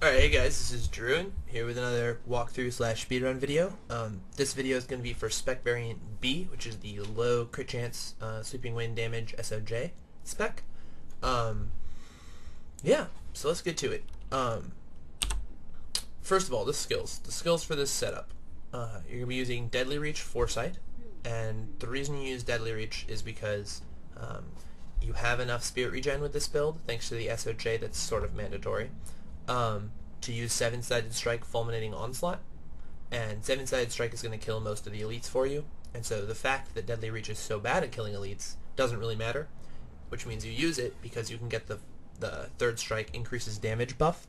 Alright, hey guys, this is Druin, here with another walkthrough slash speedrun video. This video is going to be for Spec variant B, which is the low crit chance Sweeping Wind damage SOJ spec. Yeah, so let's get to it. First of all, the skills. The skills for this setup. You're going to be using Deadly Reach Foresight, and the reason you use Deadly Reach is because you have enough spirit regen with this build, thanks to the SOJ that's sort of mandatory. To use 7-sided strike fulminating onslaught, and 7-sided strike is going to kill most of the elites for you, and so the fact that Deadly Reach is so bad at killing elites doesn't really matter, which means you use it because you can get the third strike increases damage buff,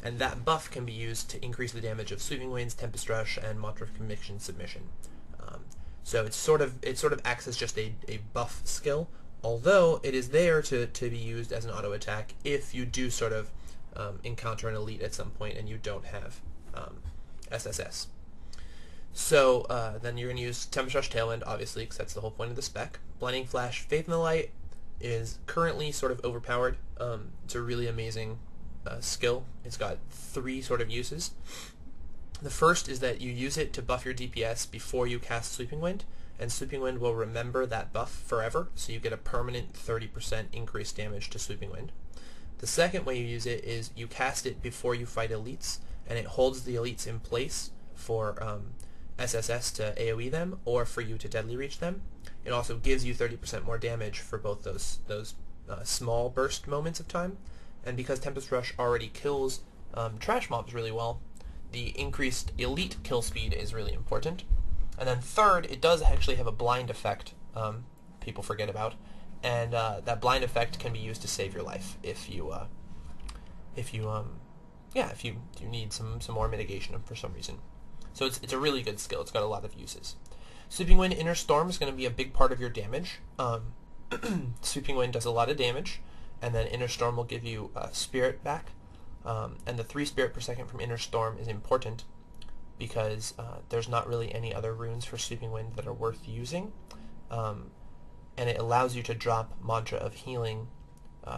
and that buff can be used to increase the damage of Sweeping Winds, Tempest Rush, and Mantra of Conviction Submission. So it sort of acts as just a buff skill, although it is there to be used as an auto attack if you do sort of encounter an elite at some point and you don't have SSS. So then you're going to use Tempest Rush Tailwind, obviously, because that's the whole point of the spec. Blinding Flash Faith in the Light is currently sort of overpowered. It's a really amazing skill. It's got 3 sort of uses. The first is that you use it to buff your DPS before you cast Sweeping Wind, and Sweeping Wind will remember that buff forever, so you get a permanent 30% increased damage to Sweeping Wind. The second way you use it is you cast it before you fight elites, and it holds the elites in place for SSS to AoE them or for you to Deadly Reach them. It also gives you 30% more damage for both those small burst moments of time, and because Tempest Rush already kills trash mobs really well, the increased elite kill speed is really important. And then third, it does actually have a blind effect people forget about, and that blind effect can be used to save your life if you need some more mitigation for some reason. So it's a really good skill. It's got a lot of uses. Sweeping Wind Inner Storm is going to be a big part of your damage. Sweeping Wind does a lot of damage, and then Inner Storm will give you spirit back. And the 3 spirit per second from Inner Storm is important because there's not really any other runes for Sweeping Wind that are worth using. And it allows you to drop Mantra of Healing,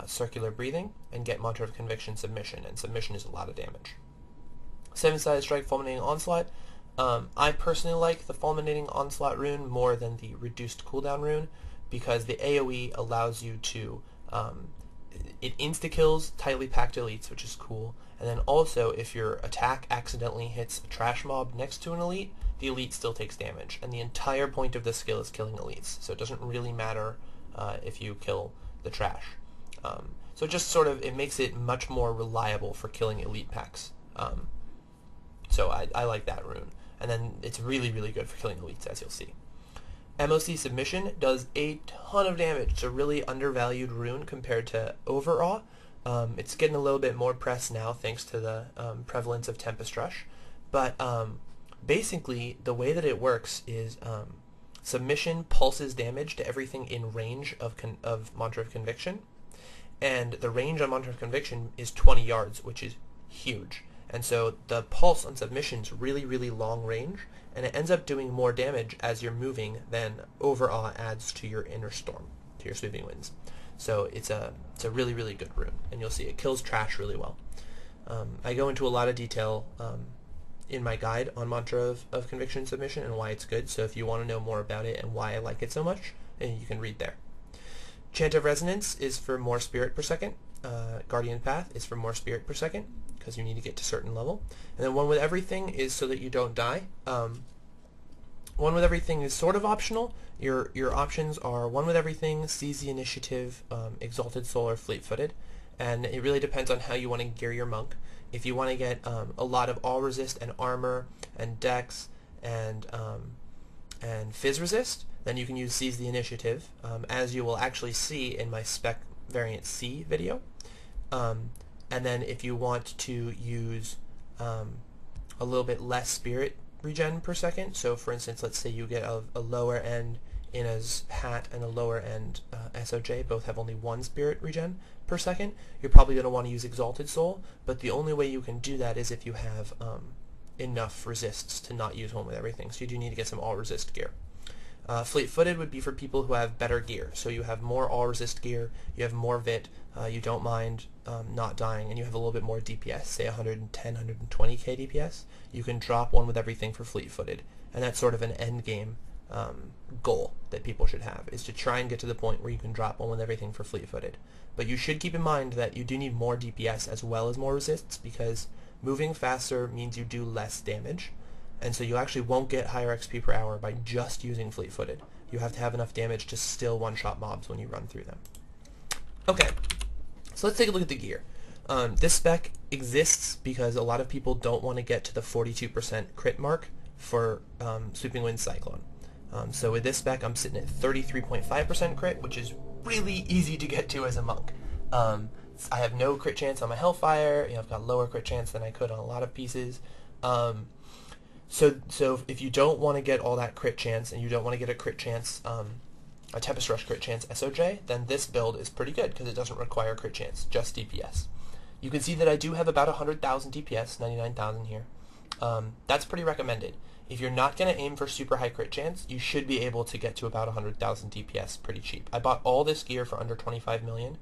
Circular Breathing, and get Mantra of Conviction Submission, and Submission is a lot of damage. 7-sided strike Fulminating Onslaught. I personally like the Fulminating Onslaught rune more than the reduced cooldown rune because the AoE allows you to it insta-kills tightly packed elites, which is cool, and then also if your attack accidentally hits a trash mob next to an elite, the elite still takes damage, and the entire point of this skill is killing elites, so it doesn't really matter if you kill the trash. So it just sort of, it makes it much more reliable for killing elite packs. So I like that rune, and then it's really, really good for killing elites, as you'll see. MOC Submission does a ton of damage. It's a really undervalued rune compared to Overawe. It's getting a little bit more press now thanks to the prevalence of Tempest Rush. But basically, the way that it works is Submission pulses damage to everything in range of Mantra of Conviction. And the range on Mantra of Conviction is 20 yards, which is huge. And so the pulse on Submission is really, really long range, and it ends up doing more damage as you're moving than Overawe adds to your Inner Storm, to your Sweeping Winds. So it's a really, really good rune, and you'll see it kills trash really well. I go into a lot of detail in my guide on Mantra of Conviction Submission and why it's good, so if you want to know more about it and why I like it so much, you can read there. Chant of Resonance is for more spirit per second. Guardian Path is for more spirit per second, because you need to get to a certain level. And then One with Everything is so that you don't die. One with Everything is sort of optional. Your options are One with Everything, Seize the Initiative, Exalted Soul, or Fleet-Footed. And it really depends on how you want to gear your monk. If you want to get a lot of all resist and armor and dex and fizz resist, then you can use Seize the Initiative, as you will actually see in my Spec variant C video. And then if you want to use a little bit less spirit regen per second, so for instance, let's say you get a lower end Ina's hat and a lower end SOJ, both have only 1 spirit regen per second, you're probably going to want to use Exalted Soul, but the only way you can do that is if you have enough resists to not use One with Everything, so you do need to get some all resist gear. Fleet-footed would be for people who have better gear. So you have more all-resist gear, you have more VIT, you don't mind not dying, and you have a little bit more DPS, say 110, 120k DPS, you can drop one with everything for fleet-footed, and that's sort of an end game goal that people should have, is to try and get to the point where you can drop one with everything for fleet-footed. But you should keep in mind that you do need more DPS as well as more resists, because moving faster means you do less damage, and so you actually won't get higher XP per hour by just using fleet-footed. You have to have enough damage to still one-shot mobs when you run through them. Okay, so let's take a look at the gear. This spec exists because a lot of people don't want to get to the 42% crit mark for Sweeping Wind Cyclone. So with this spec, I'm sitting at 33.5% crit, which is really easy to get to as a monk. I have no crit chance on my Hellfire. I've got lower crit chance than I could on a lot of pieces. So if you don't want to get all that crit chance, and you don't want to get a crit chance, a Tempest Rush crit chance SOJ, then this build is pretty good because it doesn't require crit chance, just DPS. You can see that I do have about 100,000 DPS, 99,000 here. That's pretty recommended. If you're not going to aim for super high crit chance, you should be able to get to about 100,000 DPS pretty cheap. I bought all this gear for under 25 million,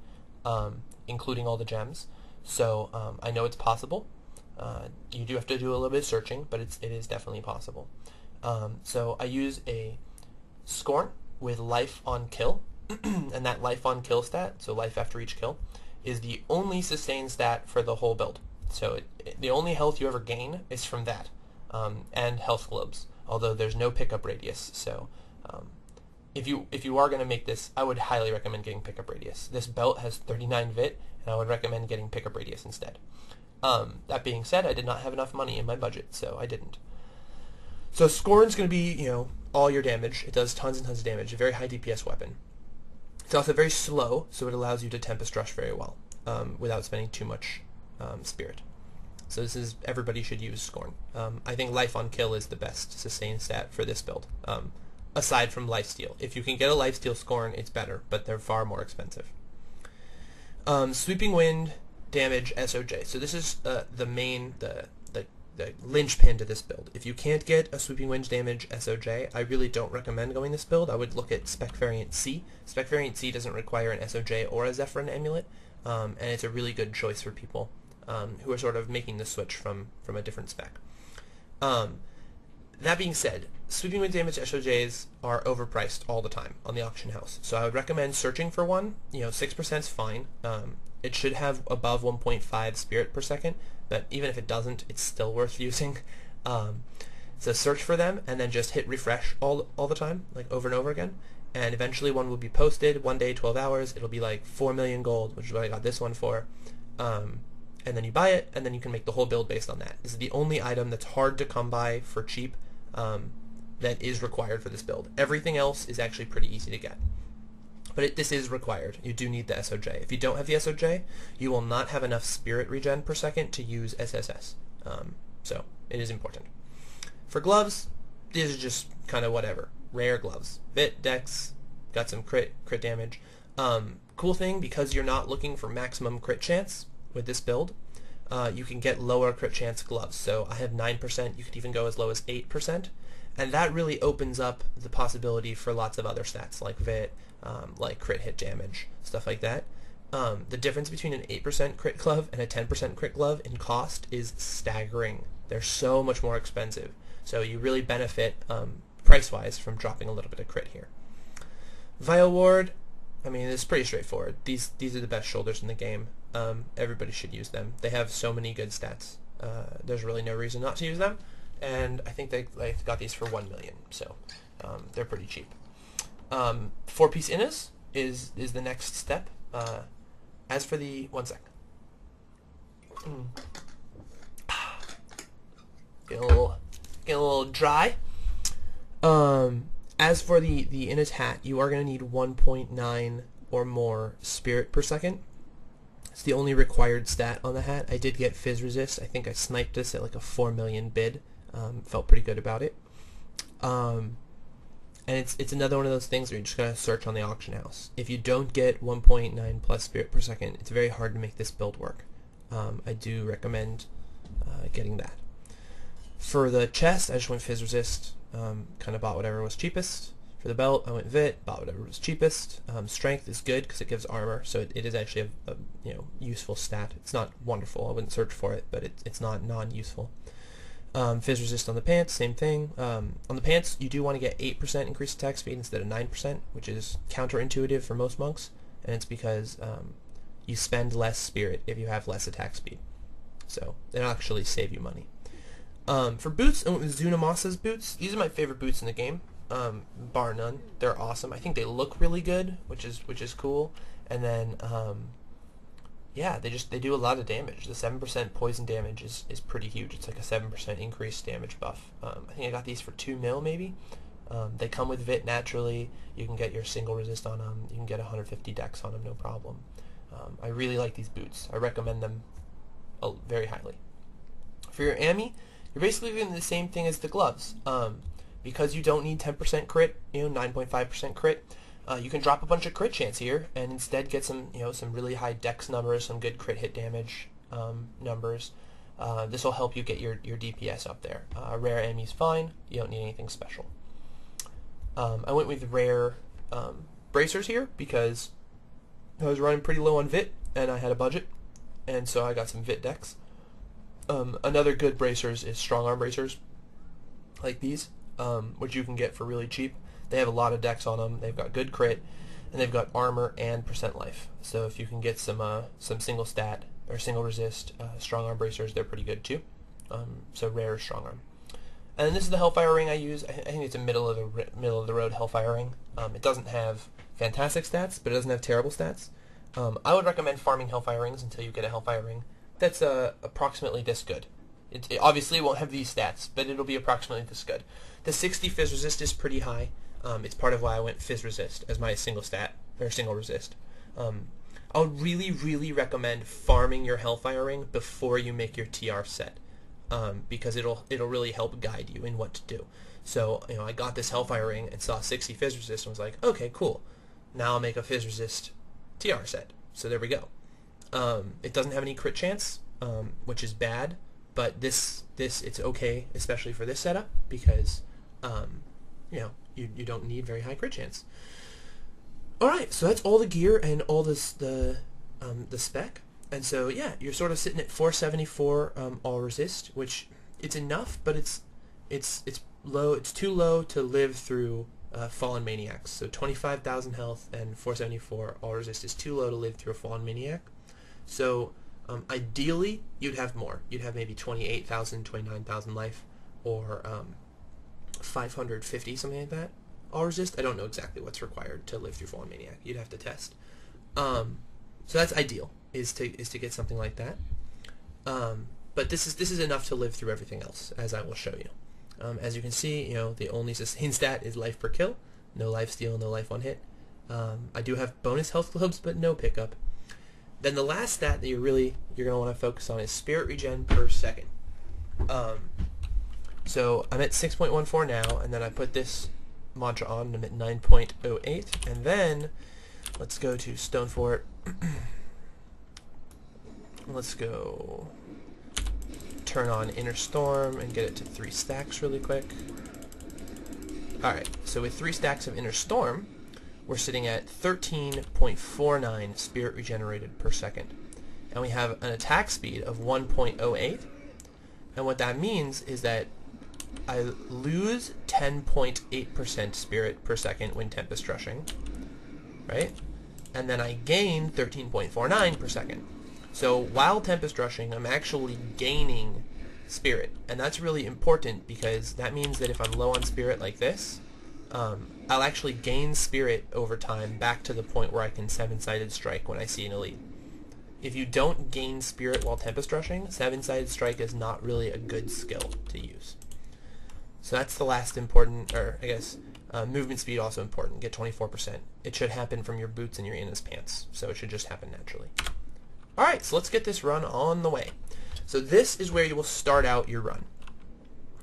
including all the gems, so I know it's possible. You do have to do a little bit of searching, but it is definitely possible. So I use a Scorn with life on kill, and that life on kill stat, so life after each kill, is the only sustain stat for the whole build. So the only health you ever gain is from that, and health globes, although there's no pickup radius. So if you are going to make this, I would highly recommend getting pickup radius. This belt has 39 vit, and I would recommend getting pickup radius instead. That being said, I did not have enough money in my budget, so I didn't. So Scorn's going to be, all your damage. It does tons and tons of damage, a very high DPS weapon. It's also very slow, so it allows you to Tempest Rush very well, without spending too much spirit. So everybody should use Scorn. I think life on kill is the best sustain stat for this build, aside from lifesteal. If you can get a lifesteal Scorn, it's better, but they're far more expensive. Sweeping Wind damage SOJ. So this is the linchpin to this build. If you can't get a Sweeping Wind damage SOJ, I really don't recommend going this build. I would look at Spec Variant C. Spec Variant C doesn't require an SOJ or a Zephyrin amulet, and it's a really good choice for people who are sort of making the switch from a different spec. That being said, Sweeping Wind damage SOJs are overpriced all the time on the auction house, so I would recommend searching for one. 6% is fine. It should have above 1.5 spirit per second, but even if it doesn't, it's still worth using. So search for them, and then just hit refresh all the time, like over and over again, and eventually one will be posted. One day, 12 hours, it'll be like 4 million gold, which is what I got this one for. And then you buy it, and then you can make the whole build based on that. This is the only item that's hard to come by for cheap that is required for this build. Everything else is actually pretty easy to get. But this is required. You do need the SOJ. If you don't have the SOJ, you will not have enough spirit regen per second to use SSS. So it is important. For gloves, these are just kind of whatever. Rare gloves. Vit, dex, got some crit damage. Cool thing, because you're not looking for maximum crit chance with this build, you can get lower crit chance gloves. So I have 9%, you could even go as low as 8%, and that really opens up the possibility for lots of other stats like Vit, like crit hit damage, stuff like that. The difference between an 8% crit glove and a 10% crit glove in cost is staggering. They're so much more expensive. So you really benefit price-wise from dropping a little bit of crit here. Vial Ward, I mean, it's pretty straightforward. These are the best shoulders in the game. Everybody should use them. They have so many good stats. There's really no reason not to use them. And I think they got these for 1 million, so they're pretty cheap. 4-piece Innas is the next step. As for the... one sec. Get a little dry. As for the Innas hat, you are going to need 1.9 or more spirit per second. It's the only required stat on the hat. I did get Fizz Resist. I think I sniped this at like a 4 million bid. Felt pretty good about it. And it's another one of those things where you just gotta search on the auction house. If you don't get 1.9 plus spirit per second, it's very hard to make this build work. I do recommend getting that. For the chest, I just went Fizz Resist. Kind of bought whatever was cheapest. For the belt, I went Vit, bought whatever was cheapest. Strength is good because it gives armor, so it is actually a useful stat. It's not wonderful. I wouldn't search for it, but it's not non-useful. Fizz resist on the pants, same thing. On the pants, you do want to get 8% increased attack speed instead of 9%, which is counterintuitive for most monks, and it's because you spend less spirit if you have less attack speed. So it'll actually save you money. For boots, I went with Zunamasa's boots. These are my favorite boots in the game, bar none. They're awesome. I think they look really good, which is cool. And then yeah, they do a lot of damage. The 7% poison damage is pretty huge. It's like a 7% increased damage buff. I think I got these for 2 mil maybe. They come with Vit naturally. You can get your single resist on them. You can get 150 dex on them, no problem. I really like these boots. I recommend them very highly. For your Ami, you're basically doing the same thing as the gloves. Because you don't need 10% crit, 9.5% crit, you can drop a bunch of crit chance here and instead get some really high dex numbers, some good crit hit damage numbers. This will help you get your DPS up there. Rare Ami's fine. You don't need anything special. I went with rare bracers here because I was running pretty low on Vit and I had a budget, and so I got some Vit dex. Another good bracers is strong arm bracers, like these, which you can get for really cheap. They have a lot of dex on them. They've got good crit, and they've got armor and percent life. So if you can get some single stat or single resist strong arm bracers, they're pretty good too. So rare strong arm. And then this is the Hellfire ring I use. I think it's a middle of the road Hellfire ring. It doesn't have fantastic stats, but it doesn't have terrible stats. I would recommend farming Hellfire rings until you get a Hellfire ring that's approximately this good. It obviously won't have these stats, but it'll be approximately this good. The 60 fizz resist is pretty high. It's part of why I went fizz resist as my single stat or single resist. I would really, really recommend farming your Hellfire ring before you make your TR set, because it'll really help guide you in what to do. So I got this Hellfire ring and saw 60 fizz resist and was like, okay, cool. Now I'll make a fizz resist TR set. So there we go. It doesn't have any crit chance, which is bad, but it's okay, especially for this setup, because you don't need very high crit chance. Alright, so that's all the gear and all the spec. And so yeah, you're sort of sitting at 474 all resist, which it's enough, but it's low. It's too low to live through Fallen Maniacs. So 25,000 health and 474 all resist is too low to live through a Fallen Maniac. So ideally, you'd have more. You'd have maybe 28,000, 29,000 life, or 550, something like that. All resist. I don't know exactly what's required to live through Fallen Maniac. You'd have to test. So that's ideal, is to get something like that. But this is enough to live through everything else, as I will show you. As you can see, the only sustain stat is life per kill. No life steal, no life on hit. I do have bonus health globes, but no pickup. Then the last stat that you're going to want to focus on is spirit regen per second. So I'm at 6.14 now, and then I put this mantra on, and I'm at 9.08, and then let's go to Stonefort. Let's go turn on Inner Storm and get it to 3 stacks really quick. Alright, so with 3 stacks of Inner Storm, we're sitting at 13.49 spirit regenerated per second. And we have an attack speed of 1.08. And what that means is that I lose 10.8% spirit per second when Tempest Rushing, right? And then I gain 13.49 per second. So while Tempest Rushing, I'm actually gaining spirit. And that's really important, because that means that if I'm low on spirit like this, I'll actually gain spirit over time back to the point where I can 7-sided strike when I see an elite. If you don't gain spirit while Tempest Rushing, 7-sided strike is not really a good skill to use. So that's the last important, or I guess movement speed also important. Get 24%. It should happen from your boots and your Inna's pants, so it should just happen naturally. Alright, so let's get this run on the way. So this is where you will start out your run.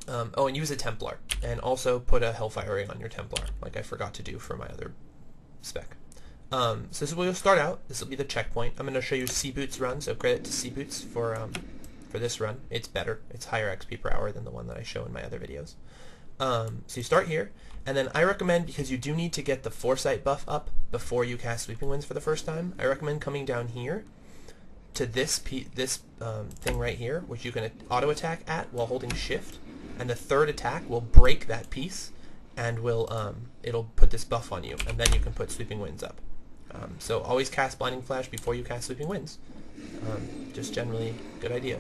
Oh, and use a Templar, and also put a Hellfire ring on your Templar, like I forgot to do for my other spec. So this is where you'll start out. This will be the checkpoint. I'm going to show you Sea Boots run, so credit to Sea Boots for this run. It's better. It's higher XP per hour than the one that I show in my other videos. So you start here, and then I recommend, because you do need to get the foresight buff up before you cast Sweeping Winds for the first time, I recommend coming down here to this thing right here, which you can auto attack at while holding shift, and the third attack will break that piece and will it'll put this buff on you, and then you can put Sweeping Winds up. So always cast Blinding Flash before you cast Sweeping Winds. Just generally good idea.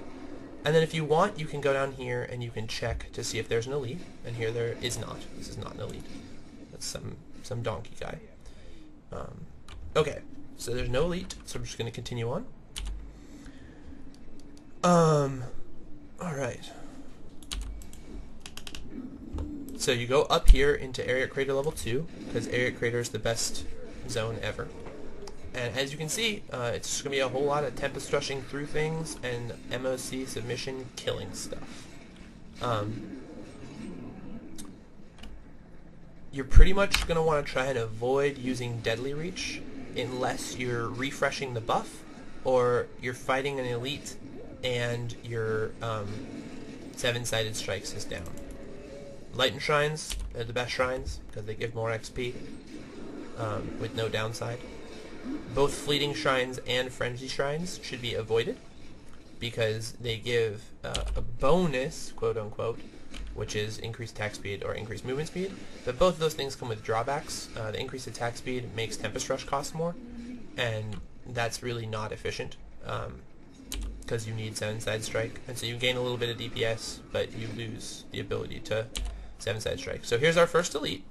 And then if you want, you can go down here and you can check to see if there's an elite, and here there is not. This is not an elite. That's some donkey guy. Okay, so there's no elite, so I'm just going to continue on. Alright. So you go up here into Area Crater level 2, because Area Crater is the best zone ever. And as you can see, it's just going to be a whole lot of Tempest Rushing through things and MOC submission killing stuff. You're pretty much going to want to try and avoid using Deadly Reach unless you're refreshing the buff or you're fighting an elite and your 7-sided strikes is down. Light and Shrines are the best shrines because they give more XP with no downside. Both Fleeting Shrines and Frenzy Shrines should be avoided because they give a bonus, quote-unquote, which is increased attack speed or increased movement speed. But both of those things come with drawbacks. The increased attack speed makes Tempest Rush cost more, and that's really not efficient because you need 7-sided strike. And so you gain a little bit of DPS, but you lose the ability to 7-sided strike. So here's our first elite.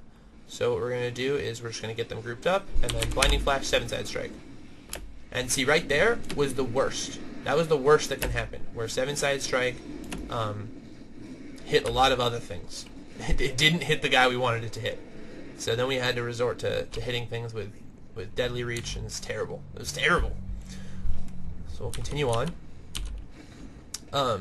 So what we're going to do is we're just going to get them grouped up, and then Blinding Flash, 7-sided strike. And see, right there was the worst. That was the worst that can happen, where 7-sided strike hit a lot of other things. It didn't hit the guy we wanted it to hit. So then we had to resort to hitting things with Deadly Reach, and it's terrible. It was terrible. So we'll continue on.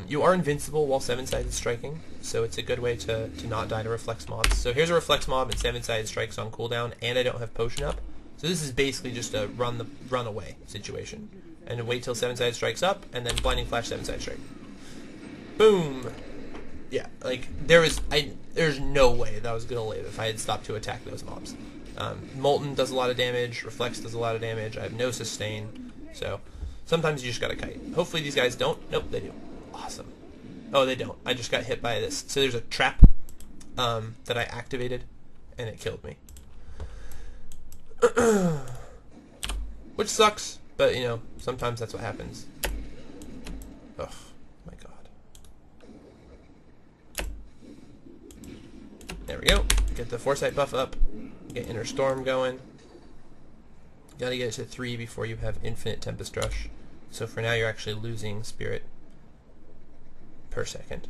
You are invincible while 7-sided striking, so it's a good way to not die to reflex mobs. So here's a reflex mob and 7-sided strikes on cooldown, and I don't have potion up. So this is basically just a run away situation. And wait till 7-sided strikes up, and then Blinding Flash, 7-sided strike. Boom! Yeah, like, there's no way that I was going to live if I had stopped to attack those mobs. Molten does a lot of damage, Reflex does a lot of damage, I have no sustain, so sometimes you just gotta kite. Hopefully these guys don't. Nope, they do. Awesome. Oh, they don't. I just got hit by this. So there's a trap that I activated, and it killed me. Which sucks, but, you know, sometimes that's what happens. Ugh, my god. There we go. Get the Foresight buff up. Get Inner Storm going. Gotta get it to 3 before you have infinite Tempest Rush. So for now you're actually losing Spirit per second.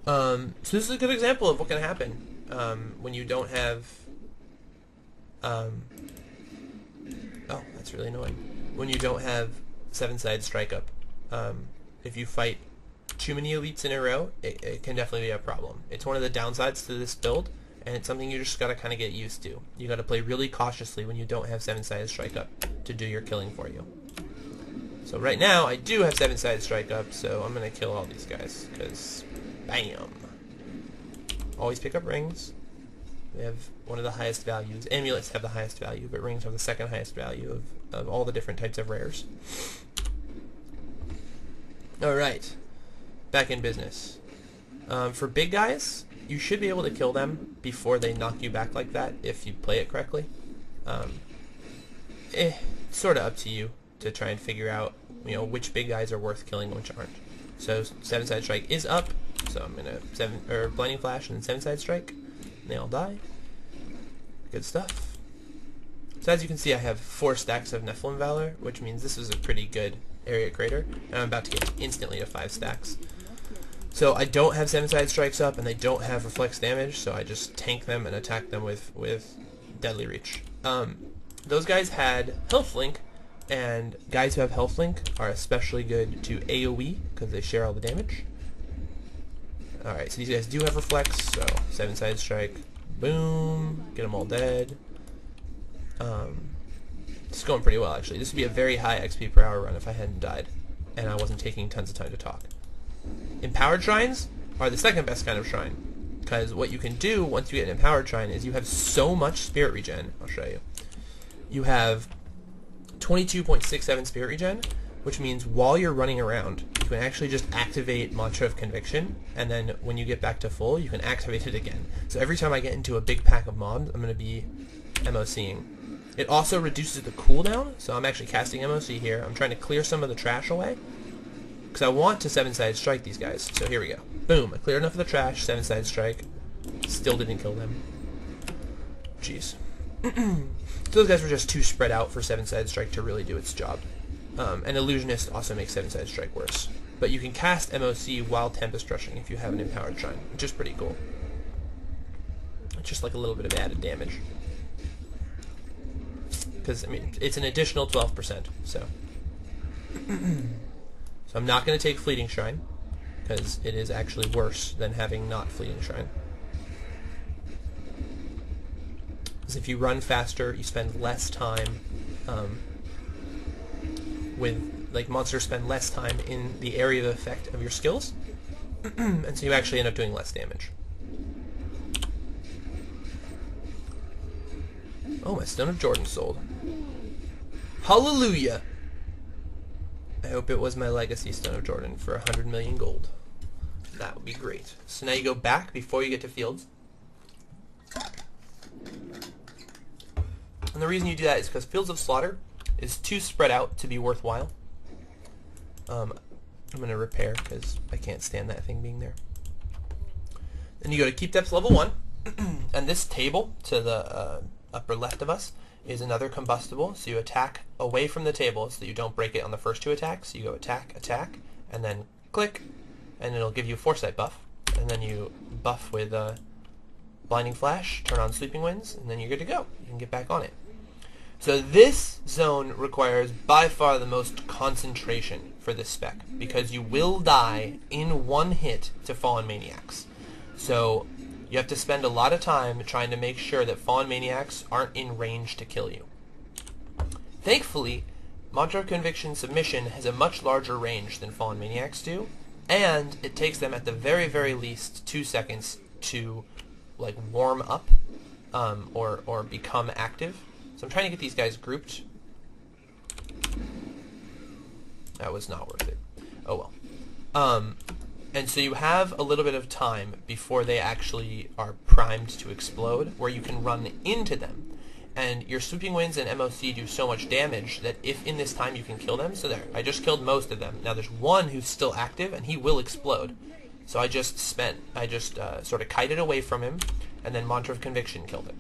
So this is a good example of what can happen when you don't have... oh, that's really annoying. When you don't have 7-sided strike up. If you fight too many elites in a row, it can definitely be a problem. It's one of the downsides to this build, and it's something you just gotta kind of get used to. You gotta play really cautiously when you don't have 7-sided strike up to do your killing for you. So right now, I do have 7-sided strike up, so I'm gonna kill all these guys, because bam! Always pick up rings. They have one of the highest values. Amulets have the highest value, but rings have the second highest value of all the different types of rares. Alright, back in business. For big guys, you should be able to kill them before they knock you back like that, if you play it correctly. It's sort of up to you to try and figure out, you know, which big guys are worth killing and which aren't. So 7-sided strike is up, so I'm gonna Blinding Flash and then 7-sided strike, and they all die. Good stuff. So as you can see, I have 4 stacks of Nephilim Valor, which means this is a pretty good Area Crater, and I'm about to get instantly to 5 stacks. So I don't have 7-sided strikes up, and they don't have reflex damage, so I just tank them and attack them with Deadly Reach. Those guys had Health Link, and guys who have Health Link are especially good to AoE, because they share all the damage. Alright, so these guys do have Reflex, so 7-sided strike, boom, get them all dead. It's going pretty well, actually. This would be a very high XP per hour run if I hadn't died, and I wasn't taking tons of time to talk. Empowered Shrines are the second best kind of shrine, because what you can do once you get an Empowered Shrine is you have so much spirit regen. I'll show you. You have 22.67 spirit regen, which means while you're running around, you can actually just activate Mantra of Conviction, and then when you get back to full, you can activate it again. So every time I get into a big pack of mobs, I'm going to be MOCing. It also reduces the cooldown, so I'm actually casting MOC here. I'm trying to clear some of the trash away, because I want to 7-sided strike these guys. So here we go. Boom, I cleared enough of the trash, 7-sided strike. Still didn't kill them. Jeez. So those guys were just too spread out for 7-sided strike to really do its job. And Illusionist also makes 7-sided strike worse. But you can cast MOC while Tempest Rushing if you have an Empowered Shrine, which is pretty cool. It's just like a little bit of added damage. Because, I mean, it's an additional 12%, so. So I'm not going to take Fleeting Shrine, because it is actually worse than having not Fleeting Shrine. Because if you run faster, you spend less time like monsters spend less time in the area of effect of your skills, and so you actually end up doing less damage. Oh, my Stone of Jordan sold. Hallelujah! I hope it was my Legacy Stone of Jordan for 100 million gold. That would be great. So now you go back before you get to Fields. And the reason you do that is because Fields of Slaughter is too spread out to be worthwhile. I'm going to repair because I can't stand that thing being there. Then you go to Keep Depth level 1, and this table to the upper left of us is another combustible, so you attack away from the table so that you don't break it on the first 2 attacks. So you go attack, attack, and then click, and it'll give you a Foresight buff, and then you buff with Blinding Flash, turn on Sleeping Winds, and then you're good to go. You can get back on it. So this zone requires by far the most concentration for this spec, because you will die in one hit to Fallen Maniacs. So you have to spend a lot of time trying to make sure that Fallen Maniacs aren't in range to kill you. Thankfully, Mantra of Conviction Submission has a much larger range than Fallen Maniacs do, and it takes them at the very, very least 2 seconds to like warm up or become active. So I'm trying to get these guys grouped. That was not worth it. Oh well. And so you have a little bit of time before they actually are primed to explode, where you can run into them. And your Sweeping Winds and MOC do so much damage that if in this time you can kill them, so there, I just killed most of them. Now there's one who's still active, and he will explode. So I just sort of kited away from him, and then Mantra of Conviction killed it.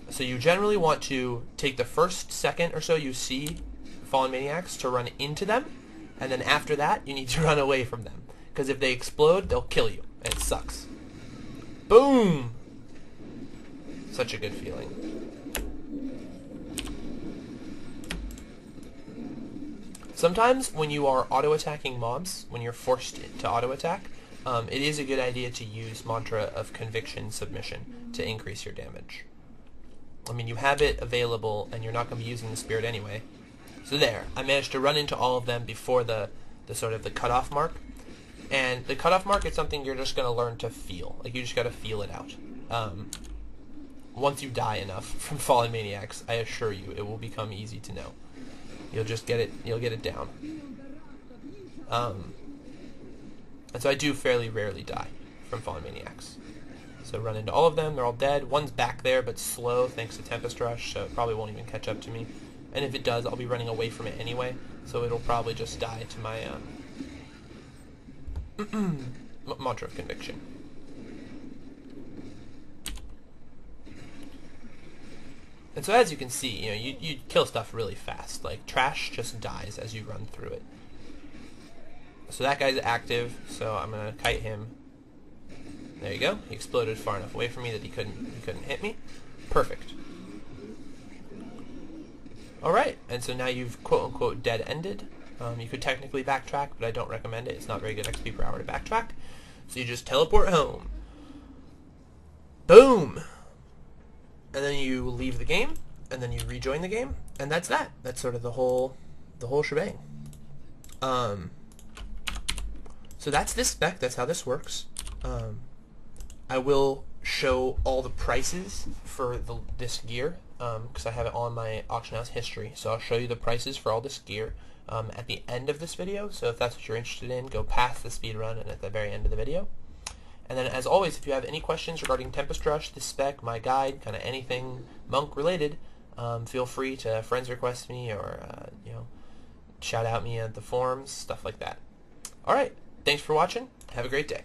So you generally want to take the first second or so you see Fallen Maniacs to run into them, and then after that, you need to run away from them. Because if they explode, they'll kill you, and it sucks. Boom! Such a good feeling. Sometimes when you are auto-attacking mobs, when you're forced to auto-attack, it is a good idea to use Mantra of Conviction Submission to increase your damage. I mean, you have it available, and you're not going to be using the Spirit anyway. So there, I managed to run into all of them before the sort of the cutoff mark. And the cutoff mark is something you're just going to learn to feel. Like, you just got to feel it out. Once you die enough from Fallen Maniacs, I assure you, it will become easy to know. You'll just get it down. And so I do fairly rarely die from Fallen Maniacs. So run into all of them, they're all dead. One's back there, but slow thanks to Tempest Rush, so it probably won't even catch up to me. And if it does, I'll be running away from it anyway, so it'll probably just die to my Mantra of Conviction. And so as you can see, you kill stuff really fast. Like, trash just dies as you run through it. So that guy's active, so I'm going to kite him. There you go. He exploded far enough away from me that he couldn't hit me. Perfect. Alright, and so now you've quote-unquote dead-ended. You could technically backtrack, but I don't recommend it. It's not very good XP per hour to backtrack. So you just teleport home. Boom! And then you leave the game, and then you rejoin the game, and that's that. That's sort of the whole shebang. So that's this spec. That's how this works. I will show all the prices for this gear because I have it on my auction house history. So I'll show you the prices for all this gear at the end of this video. So if that's what you're interested in, go past the speed run and at the very end of the video. And then, as always, if you have any questions regarding Tempest Rush, the spec, my guide, kind of anything monk related, feel free to friends request me or shout out me at the forums, stuff like that. All right, thanks for watching. Have a great day.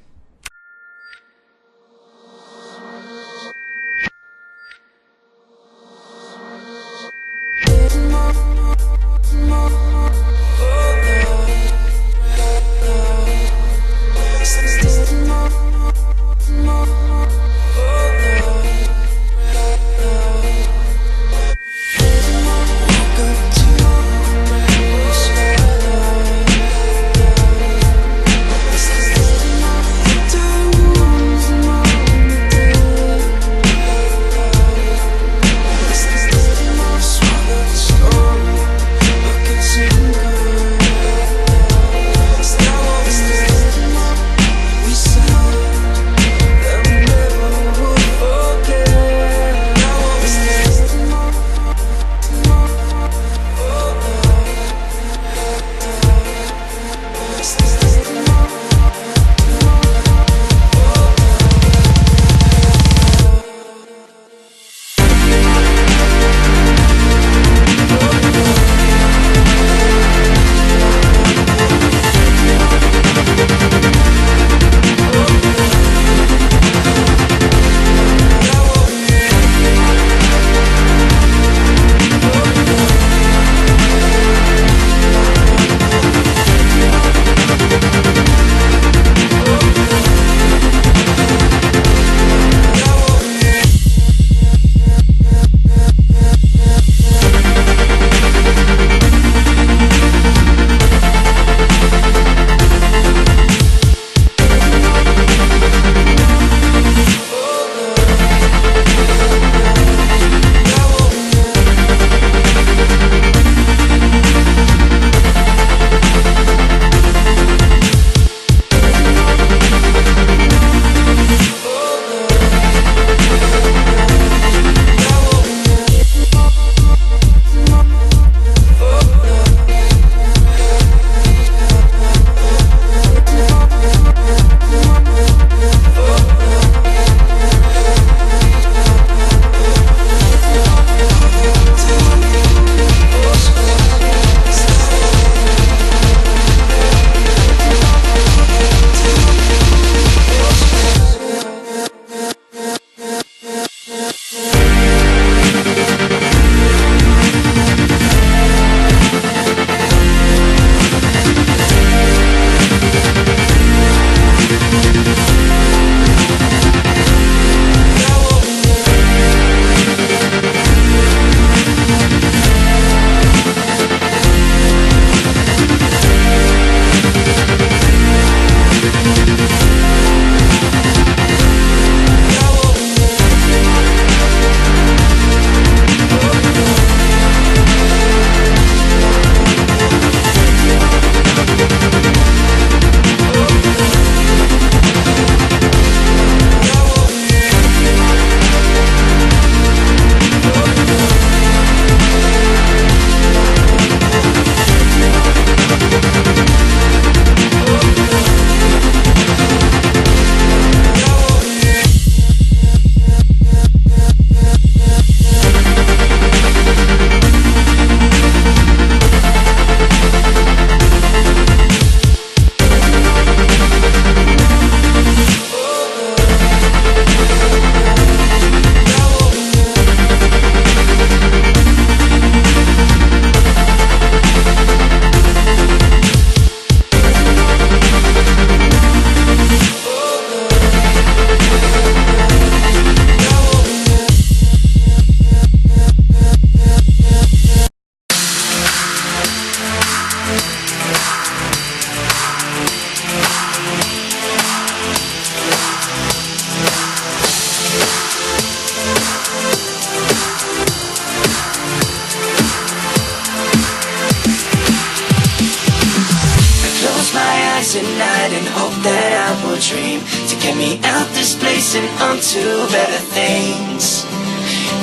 night and hope that I will dream to get me out this place and onto better things.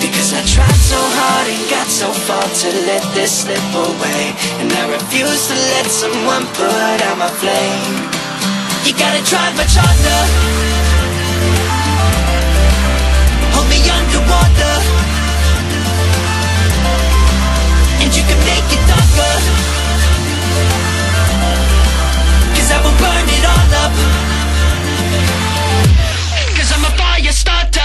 Because I tried so hard and got so far to let this slip away, and I refuse to let someone put out my flame. You gotta try much harder, hold me underwater, and you can make it darker, 'cause I will burn it all up, 'cause I'm a fire starter.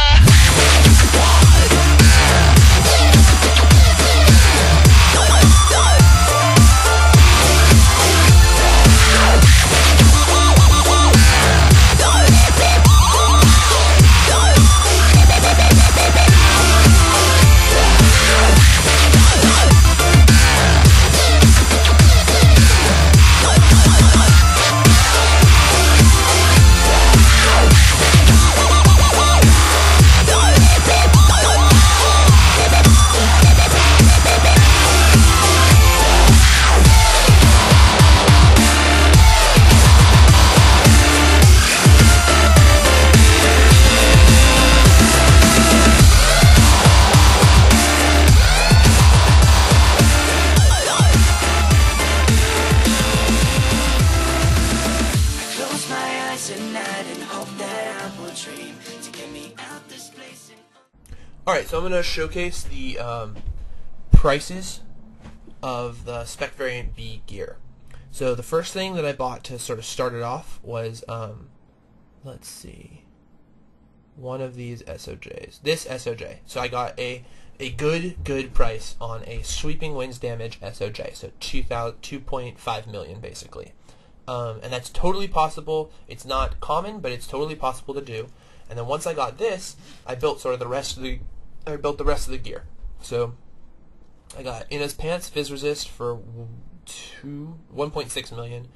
Alright, so I'm going to showcase the prices of the Spec Variant B gear. So the first thing that I bought to sort of start it off was, let's see, one of these SOJs. This SOJ. So I got a good price on a Sweeping Winds damage SOJ. So 2.5 million basically. And that's totally possible. It's not common, but it's totally possible to do. And then once I got this, I built sort of the rest of the gear. So I got Ina's pants Fizz Resist for 1.6 million.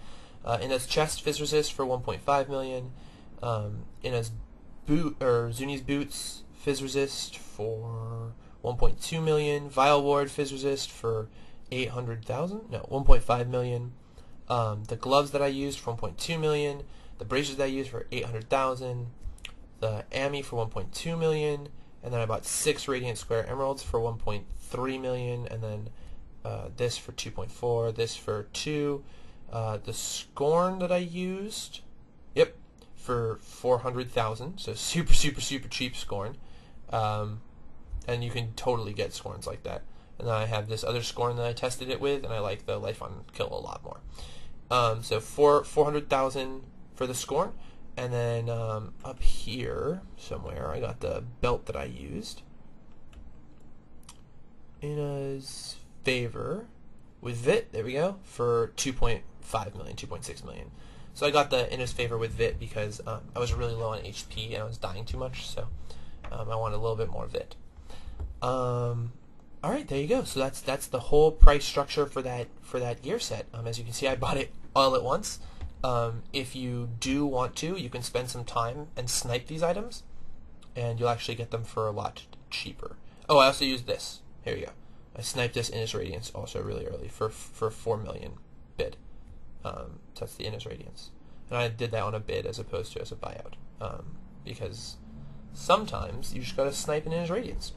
Ina's chest Fizz Resist for 1.5 million. Ina's Zuni's boots Fizz Resist for 1.2 million. Vile Ward Fizz Resist for 800,000. No, 1.5 million. The gloves that I used for 1.2 million. The braziers that I used for 800,000. The Ami for 1.2 million, and then I bought 6 Radiant Square Emeralds for 1.3 million, and then this for 2.4, this for 2, the Scorn that I used, yep, for 400,000, so super cheap Scorn, and you can totally get Scorns like that. And then I have this other Scorn that I tested it with, and I like the Life on Kill a lot more. So 400,000 for the Scorn. And then up here somewhere, I got the belt that I used. Ina's Favor with Vit, there we go, for 2.5 million, 2.6 million. So I got the Ina's Favor with Vit because I was really low on HP and I was dying too much, so I wanted a little bit more Vit. Alright, there you go. So that's the whole price structure for that gear set. As you can see, I bought it all at once. If you do want to, you can spend some time and snipe these items, and you'll actually get them for a lot cheaper. Oh, I also used this. Here you go. I sniped this Innis Radiance also really early for 4 million bid. So that's the Innis Radiance. And I did that on a bid as opposed to as a buyout. Because sometimes you just gotta snipe an Innis Radiance.